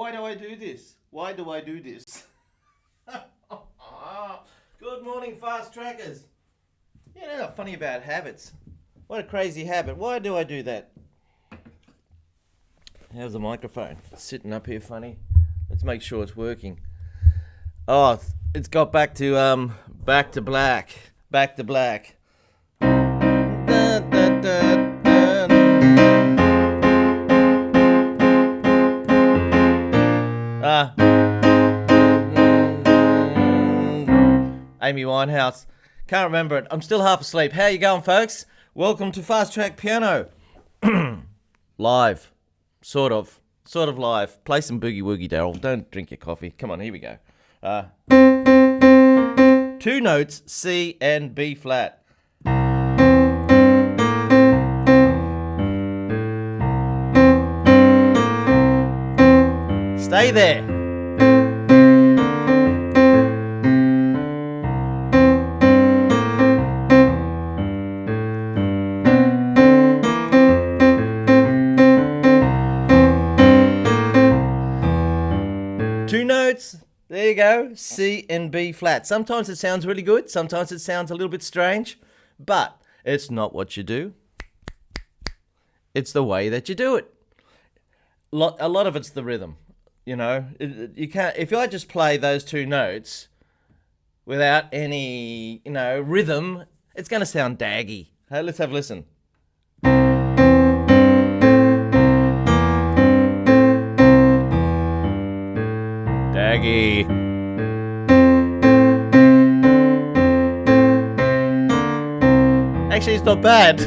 Why do I do this? Why do I do this? Good morning, fast trackers. You know, not funny about habits. What a crazy habit. Why do I do that? How's the microphone? It's sitting up here funny. Let's make sure it's working. Oh, it's got back to black. Back to black. Da, da, da, da. Amy Winehouse. Can't remember it. I'm still half asleep. How you going, folks? Welcome to Fast Track Piano. Live. Sort of live. Play some boogie woogie, Daryl. Don't drink your coffee. Come on, here we go. 2 notes, C and B flat. Stay there. There you go, C and B flat. Sometimes it sounds really good, sometimes it sounds a little bit strange, but it's not what you do. It's the way that you do it. A lot of it's the rhythm, you know. You can't. If I just play those 2 notes without any, rhythm, it's going to sound daggy. Hey, let's have a listen. Daggy. Actually, it's not bad.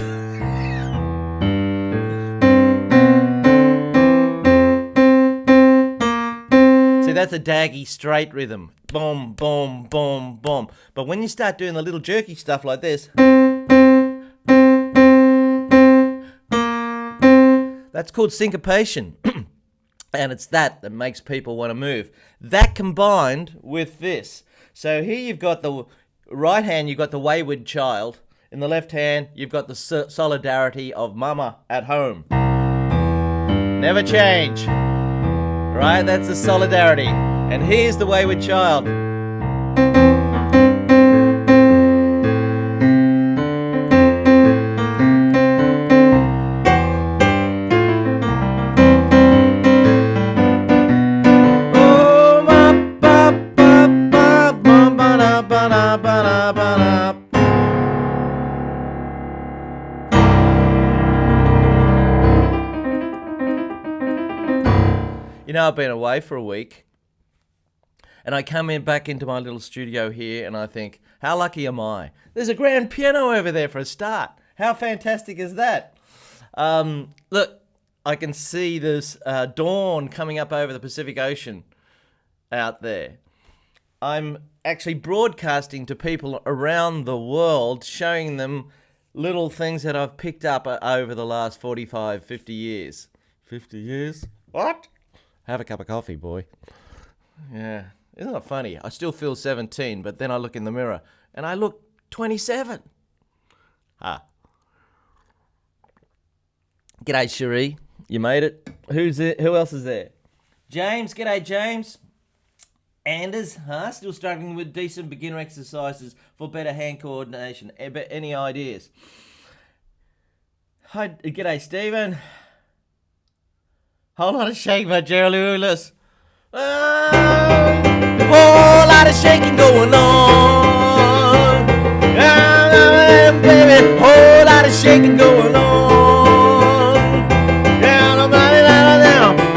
See, that's a daggy straight rhythm. Boom, boom, boom, boom. But when you start doing the little jerky stuff like this, that's called syncopation. And it's that makes people want to move. That combined with this. So here you've got the right hand, you've got the wayward child. In the left hand, you've got the solidarity of mama at home. Never change. Right? That's the solidarity. And here's the wayward child. You know, I've been away for a week, and I come back into my little studio here, and I think, how lucky am I? There's a grand piano over there for a start. How fantastic is that? Look, I can see this dawn coming up over the Pacific Ocean out there. I'm actually broadcasting to people around the world, showing them little things that I've picked up over the last 45, 50 years. 50 years? What? Have a cup of coffee, boy. Yeah. Isn't that funny? I still feel 17, but then I look in the mirror and I look 27. G'day, Cherie. You made it. Who's it? Who else is there? James. G'day, James. Anders, still struggling with decent beginner exercises for better hand coordination. Any ideas? Hi. G'day, Stephen. Whole lot of shake by Gerald Lewis. Whole lot of shaking going on. Baby, whole lot of shaking going on.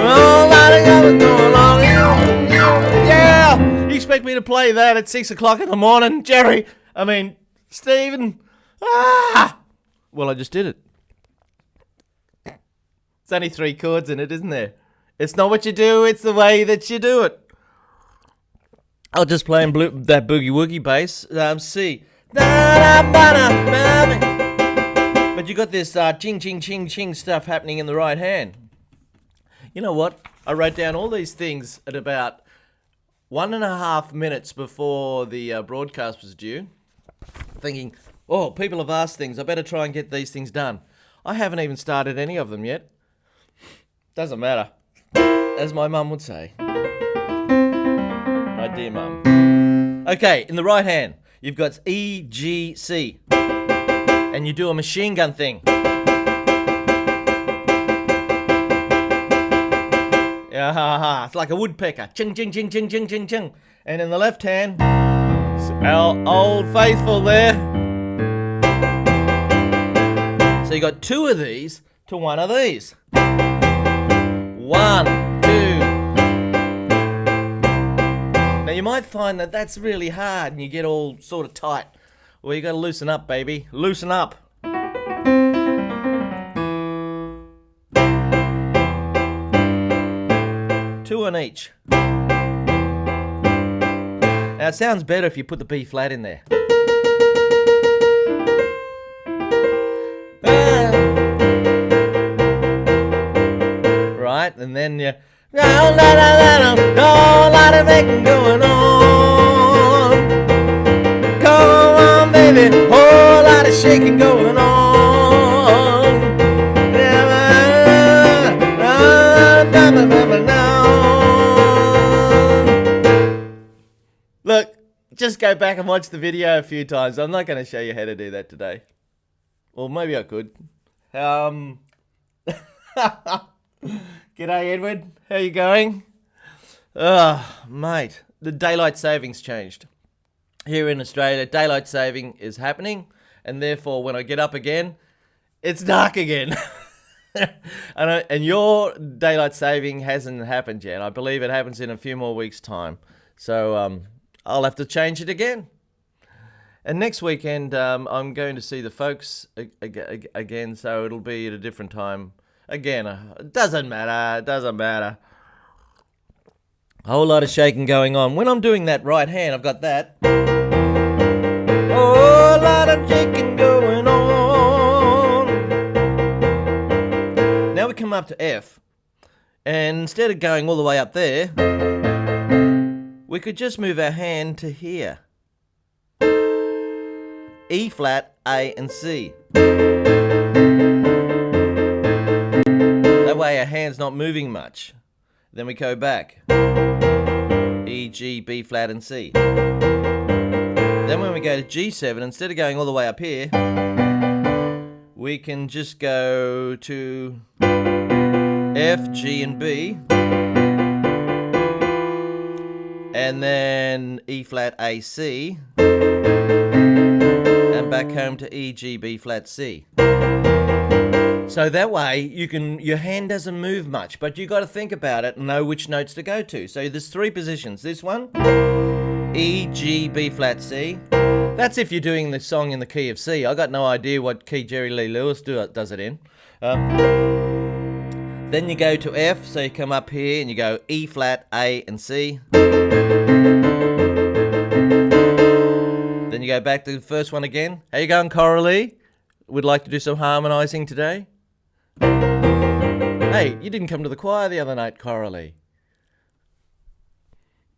Whole lot of going on. Yeah. You expect me to play that at 6 o'clock in the morning, Stephen? Well, I just did it. It's only 3 chords in it, isn't there? It's not what you do, it's the way that you do it. I'll just play that boogie woogie bass. C. But you got this ching ching ching ching stuff happening in the right hand. You know what? I wrote down all these things at about 1.5 minutes before the broadcast was due, thinking, oh, people have asked things. I better try and get these things done. I haven't even started any of them yet. Doesn't matter. as my mum would say. My dear mum. Okay, in the right hand, you've got E, G, C. And you do a machine gun thing. Yeah, it's like a woodpecker. Ching, ching, ching, ching, ching, ching, ching. And in the left hand, our old faithful there. So you got two of these to one of these. 1, 2. Now you might find that that's really hard and you get all sort of tight. Well, you got to loosen up, baby. Loosen up. 2 on each. Now it sounds better if you put the B flat in there. Right, and then you whole lot of making going on. Come on, baby, whole lot of shaking going on. Look, just go back and watch the video a few times. I'm not going to show you how to do that today. Well, maybe I could. G'day, Edward. How you going? Mate, the daylight savings changed. Here in Australia, daylight saving is happening, and therefore when I get up again, it's dark again. And your daylight saving hasn't happened yet. I believe it happens in a few more weeks' time. So I'll have to change it again. And next weekend, I'm going to see the folks again, so it'll be at a different time. Again, it doesn't matter. It doesn't matter. A whole lot of shaking going on. When I'm doing that right hand, I've got that. A whole lot of shaking going on. Now we come up to F. And instead of going all the way up there, we could just move our hand to here. E flat, A and C. That way our hand's not moving much. Then we go back. E, G, B flat and C. Then when we go to G7, instead of going all the way up here, we can just go to F, G and B. And then E flat, A, C. And back home to E, G, B flat, C. So that way your hand doesn't move much, but you got to think about it and know which notes to go to. So there's 3 positions. This one, E, G, B flat, C. That's if you're doing the song in the key of C. I got no idea what key Jerry Lee Lewis does it in. Then you go to F, so you come up here and you go E flat, A and C. Then you go back to the first one again. How you going, Coralie? Would like to do some harmonising today? Hey, you didn't come to the choir the other night, Coralie.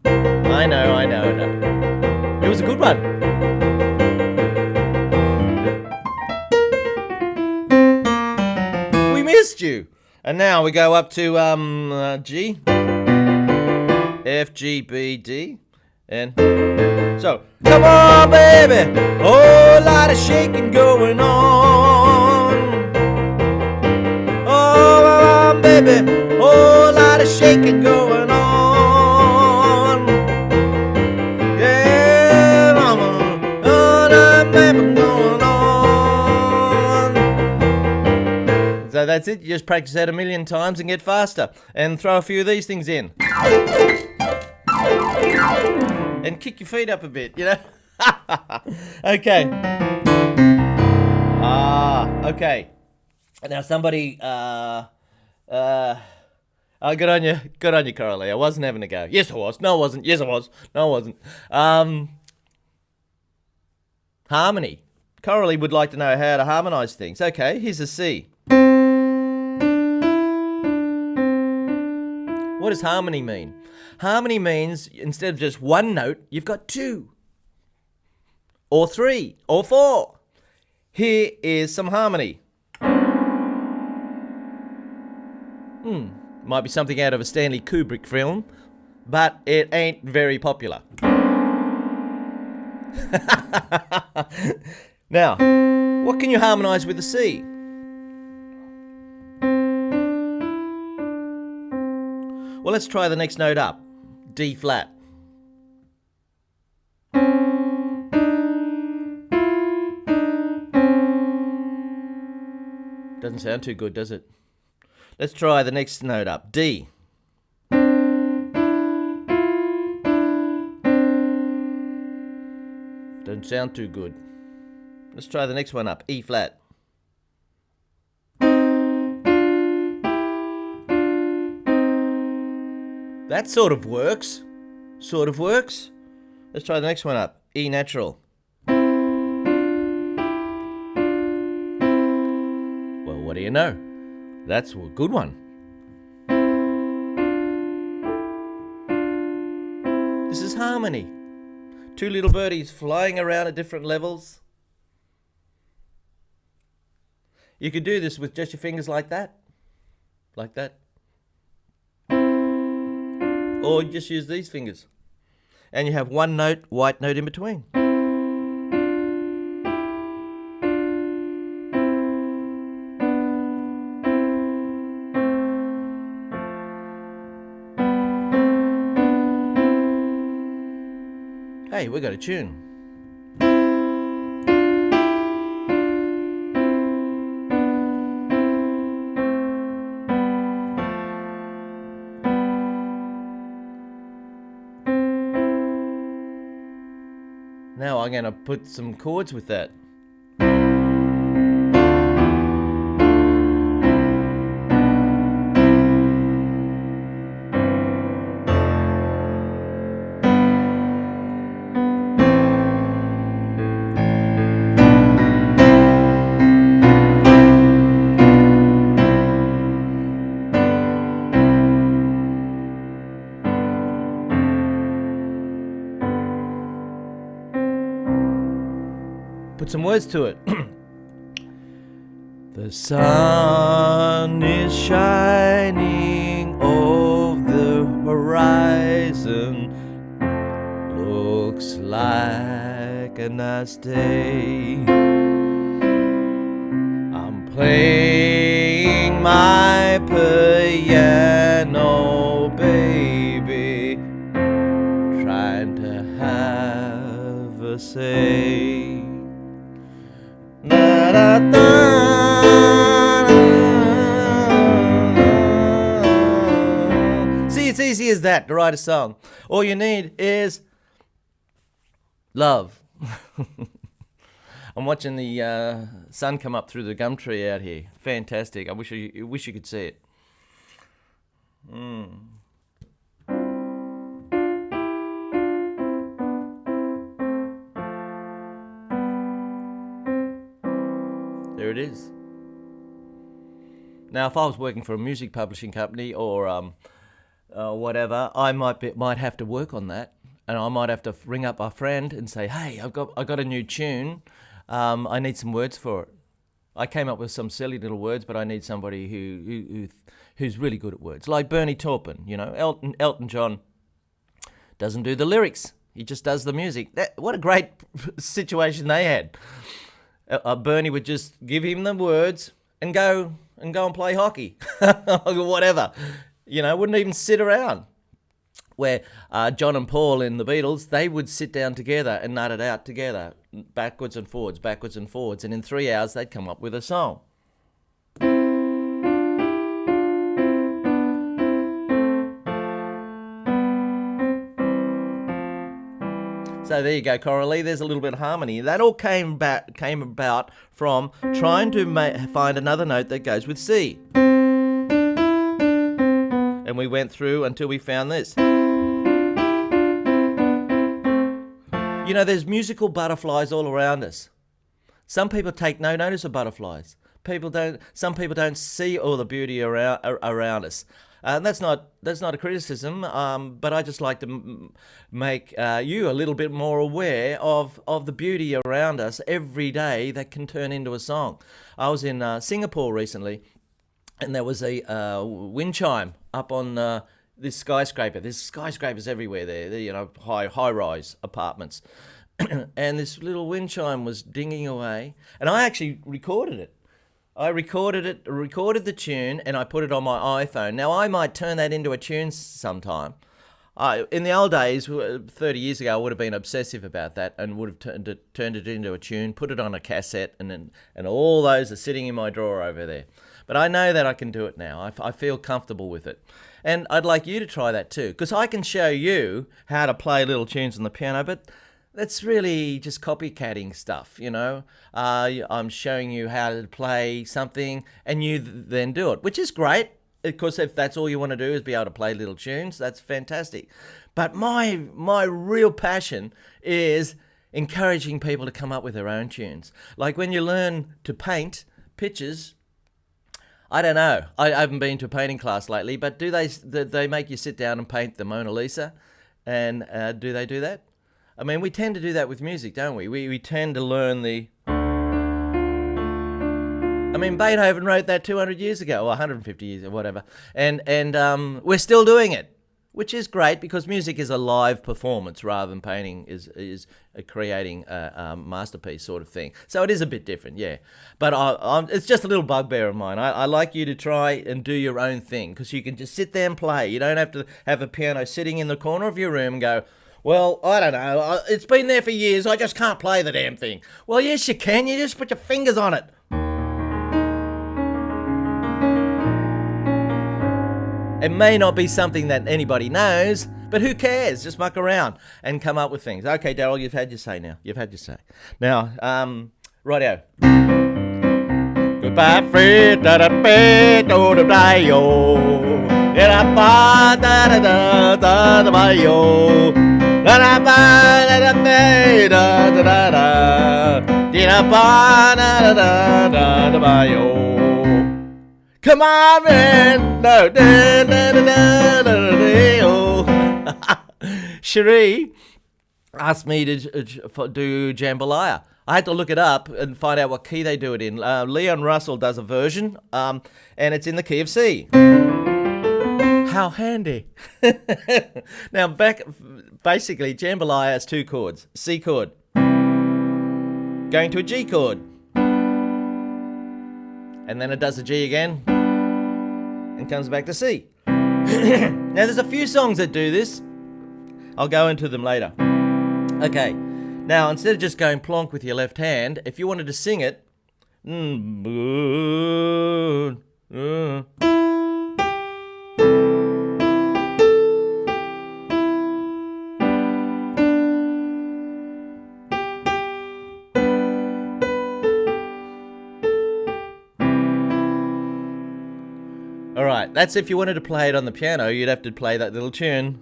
I know. It was a good one. We missed you. And now we go up to G, F, G, B, D, and so come on, baby, whole lot of shaking going on. Oh, baby, whole lot of shaking going on. Yeah, mama, all that baby going on. So that's it. You just practice that a million times and get faster. And throw a few of these things in. And kick your feet up a bit, you know? Okay. Okay. Now somebody, good on you, Coralie. I wasn't having a go. Yes, I was. No, I wasn't. Yes, I was. No, I wasn't. Harmony. Coralie would like to know how to harmonise things. Okay, here's a C. What does harmony mean? Harmony means instead of just one note, you've got 2 or 3 or 4. Here is some harmony. Might be something out of a Stanley Kubrick film, but it ain't very popular. Now, what can you harmonise with the C? Well, let's try the next note up. D flat. Doesn't sound too good, does it? Let's try the next note up. D. Doesn't sound too good. Let's try the next one up. E flat. That sort of works. Sort of works. Let's try the next one up. E natural. Well, what do you know? That's a good one. This is harmony. Two little birdies flying around at different levels. You could do this with just your fingers like that. Like that. Or you just use these fingers. And you have one note, white note in between. Hey, we got a tune. Now I'm going to put some chords with that. Put some words to it. The sun is shining over the horizon. Looks like a nice day. I'm playing my piano, baby, trying to have a say. Da, da, da. See, it's easy as that to write a song. All you need is love. I'm watching the sun come up through the gum tree out here. Fantastic. I wish you could see it. There it is. Now, if I was working for a music publishing company or whatever, I might have to work on that, and I might have to ring up a friend and say, "Hey, I got a new tune. I need some words for it." I came up with some silly little words, but I need somebody who's really good at words, like Bernie Taupin. You know, Elton John doesn't do the lyrics; he just does the music. What a great situation they had. Bernie would just give him the words and go and play hockey or whatever. You know, wouldn't even sit around. Where John and Paul in the Beatles, they would sit down together and nut it out together, backwards and forwards, and in 3 hours they'd come up with a song. So there you go, Coralie. There's a little bit of harmony. That all came about from trying to find another note that goes with C. And we went through until we found this. You know, there's musical butterflies all around us. Some people take no notice of butterflies. Some people don't see all the beauty around us. That's not a criticism, but I just like to make you a little bit more aware of the beauty around us every day that can turn into a song. I was in Singapore recently, and there was a wind chime up on this skyscraper. There's skyscrapers everywhere there. They're, high rise apartments, and this little wind chime was dinging away, and I actually recorded it. I recorded the tune, and I put it on my iPhone. Now, I might turn that into a tune sometime. In the old days, 30 years ago, I would have been obsessive about that and would have turned it into a tune, put it on a cassette, and all those are sitting in my drawer over there. But I know that I can do it now. I feel comfortable with it. And I'd like you to try that too, because I can show you how to play little tunes on the piano, but that's really just copycatting stuff, I'm showing you how to play something and you then do it, which is great. Because if that's all you want to do is be able to play little tunes, that's fantastic. But my real passion is encouraging people to come up with their own tunes. Like when you learn to paint pictures, I don't know. I haven't been to a painting class lately, but do they make you sit down and paint the Mona Lisa? And do they do that? I mean, we tend to do that with music, don't we? We tend to learn the... I mean, Beethoven wrote that 200 years ago, or 150 years, or whatever. And we're still doing it, which is great because music is a live performance rather than painting is creating a masterpiece sort of thing. So it is a bit different, yeah. But it's just a little bugbear of mine. I like you to try and do your own thing because you can just sit there and play. You don't have to have a piano sitting in the corner of your room and go, well, I don't know, it's been there for years, I just can't play the damn thing. Well, yes, you can. You just put your fingers on it. It may not be something that anybody knows, but who cares? Just muck around and come up with things. Okay, Daryl, you've had your say now. You've had your say. Now, rightio. Goodbye, Fred, da-da-ba, do-da-da-yo. Da-da-ba, da-da-da, da-da-ba-yo. Da-da-ba, da-da-ba, da-da-da-da. Da-da-ba, da-da-da, da-da-ba-yo. Come on, man. No. Cherie asked me to do Jambalaya. I had to look it up and find out what key they do it in. Leon Russell does a version, and it's in the key of C. How handy. Now, basically, Jambalaya has two chords. C chord. Going to a G chord. And then it does a G again and comes back to C. Now, there's a few songs that do this. I'll go into them later. Okay. Now, instead of just going plonk with your left hand, if you wanted to sing it... Alright, that's if you wanted to play it on the piano, you'd have to play that little tune.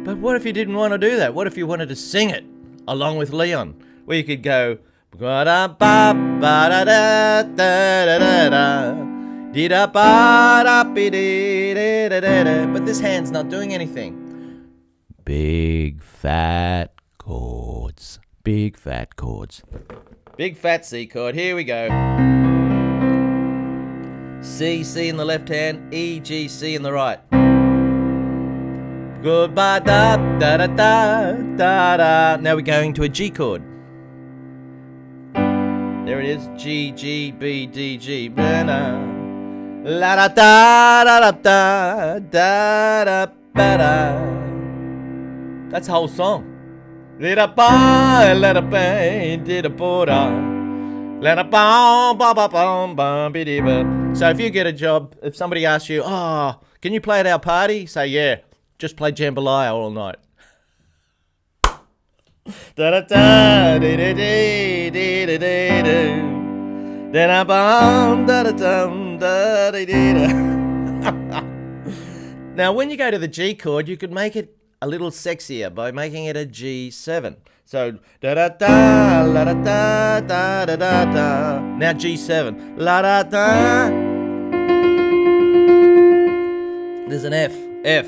But what if you didn't want to do that? What if you wanted to sing it along with Leon? Where you could go... But this hand's not doing anything. Big fat chords. Big fat chords. Big fat C chord. Here we go. C, C in the left hand. E, G, C in the right. Goodbye, da, da, da, da, da, da. Now we're going to a G chord. There it is. G, G, B, D, G. La, da, da, da, da, da, da, da, da, da. That's the whole song. So if you get a job, if somebody asks you, oh, can you play at our party? Say, yeah, just play Jambalaya all night. Now, when you go to the G chord, you could make it a little sexier by making it a G7. So da da da la da da da da da da. Now G7. La da da. There's an F. F.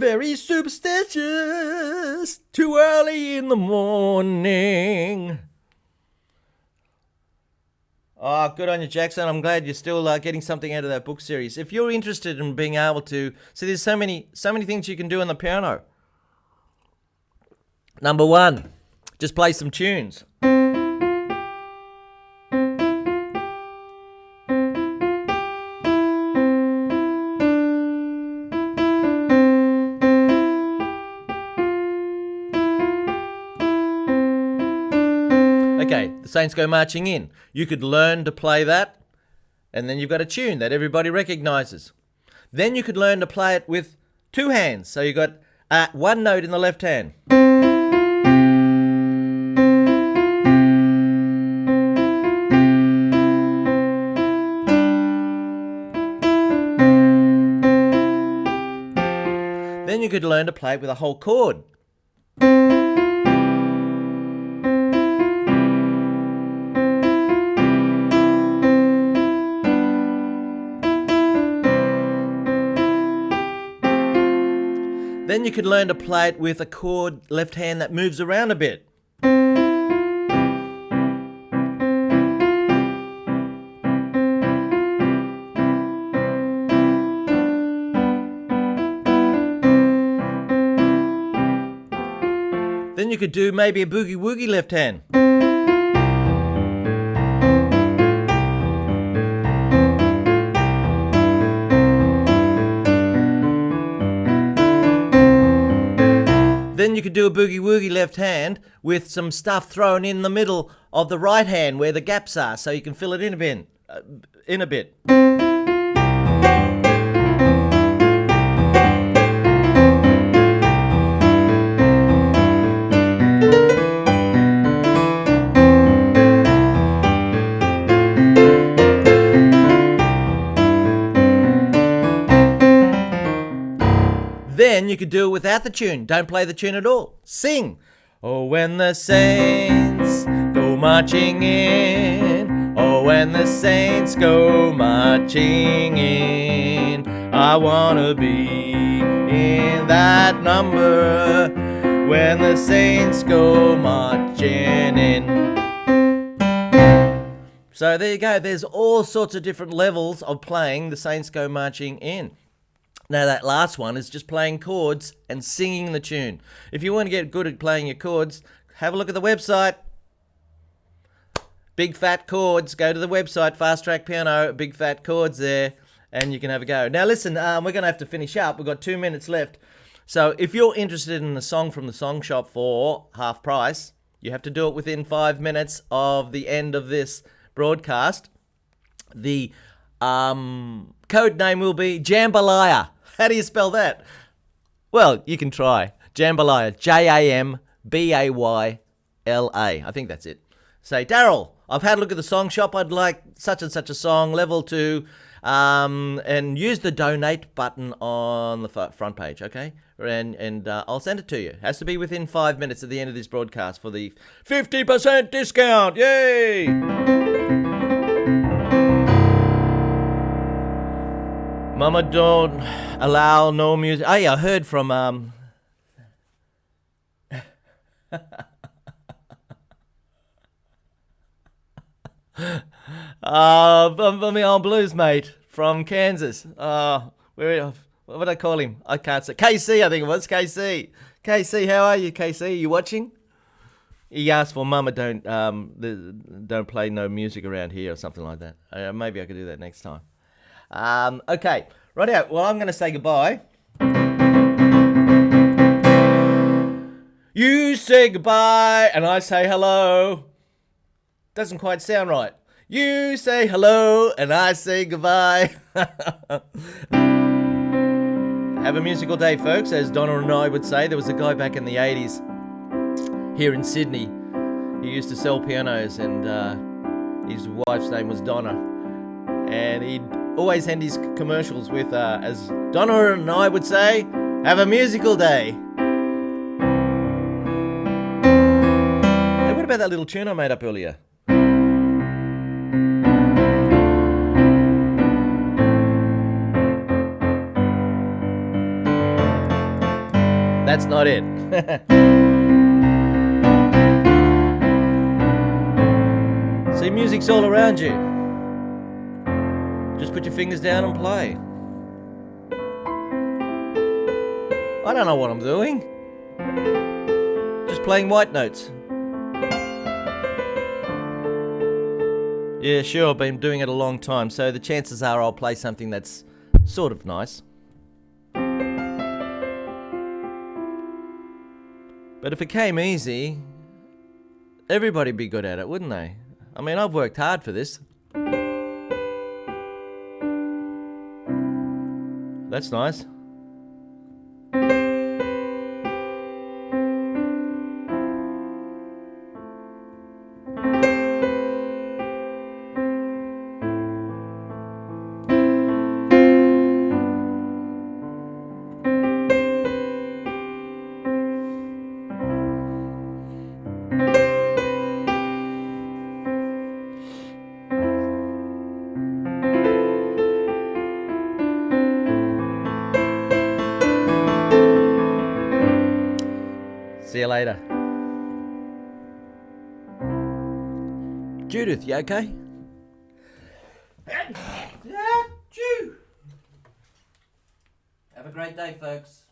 very superstitious. Too early in the morning. Oh, good on you, Jackson. I'm glad you're still getting something out of that book series. If you're interested in being able to... See, there's so many things you can do on the piano. Number one, just play some tunes. Okay, the Saints Go Marching In. You could learn to play that, and then you've got a tune that everybody recognizes. Then you could learn to play it with two hands. So you've got one note in the left hand. Then you could learn to play it with a whole chord. Then you could learn to play it with a chord left hand that moves around a bit. Then you could do maybe a boogie woogie left hand. Then you could do a boogie woogie left hand with some stuff thrown in the middle of the right hand where the gaps are, so you can fill it in a bit. Then you could do it without the tune. Don't play the tune at all. Sing. Oh, when the saints go marching in. Oh, when the saints go marching in. I want to be in that number when the saints go marching in. So there you go. There's all sorts of different levels of playing the Saints Go Marching In. Now that last one is just playing chords and singing the tune. If you want to get good at playing your chords, have a look at the website. Big Fat Chords. Go to the website, Fast Track Piano, Big Fat Chords there, and you can have a go. Now listen, we're going to have to finish up. We've got 2 minutes left. So if you're interested in a song from the song shop for half price, you have to do it within 5 minutes of the end of this broadcast. The code name will be Jambalaya. How do you spell that? Well, you can try. Jambalaya. Jambalaya. I think that's it. Say, Daryl, I've had a look at the song shop. I'd like such and such a song, level 2, and use the donate button on the front page, okay? And I'll send it to you. It has to be within 5 minutes at the end of this broadcast for the 50% discount. Yay! Mama don't allow no music. Oh yeah, I heard from from my old blues mate from Kansas. What would I call him? I can't say. KC, I think it was. KC, how are you, KC? Are you watching? He asked for Mama don't play no music around here or something like that. Maybe I could do that next time. Okay, right out. Well, I'm going to say goodbye. You say goodbye, and I say hello. Doesn't quite sound right. You say hello, and I say goodbye. Have a musical day, folks, as Donna and I would say. There was a guy back in the 80s here in Sydney. He used to sell pianos, and his wife's name was Donna. And he'd always end his commercials with, as Donna and I would say, have a musical day. Hey, what about that little tune I made up earlier? That's not it. See, music's all around you. Just put your fingers down and play. I don't know what I'm doing. Just playing white notes. Yeah, sure, I've been doing it a long time, so the chances are I'll play something that's sort of nice. But if it came easy, everybody'd be good at it, wouldn't they? I mean, I've worked hard for this. That's nice. See you later. Judith, you okay? Have a great day, folks.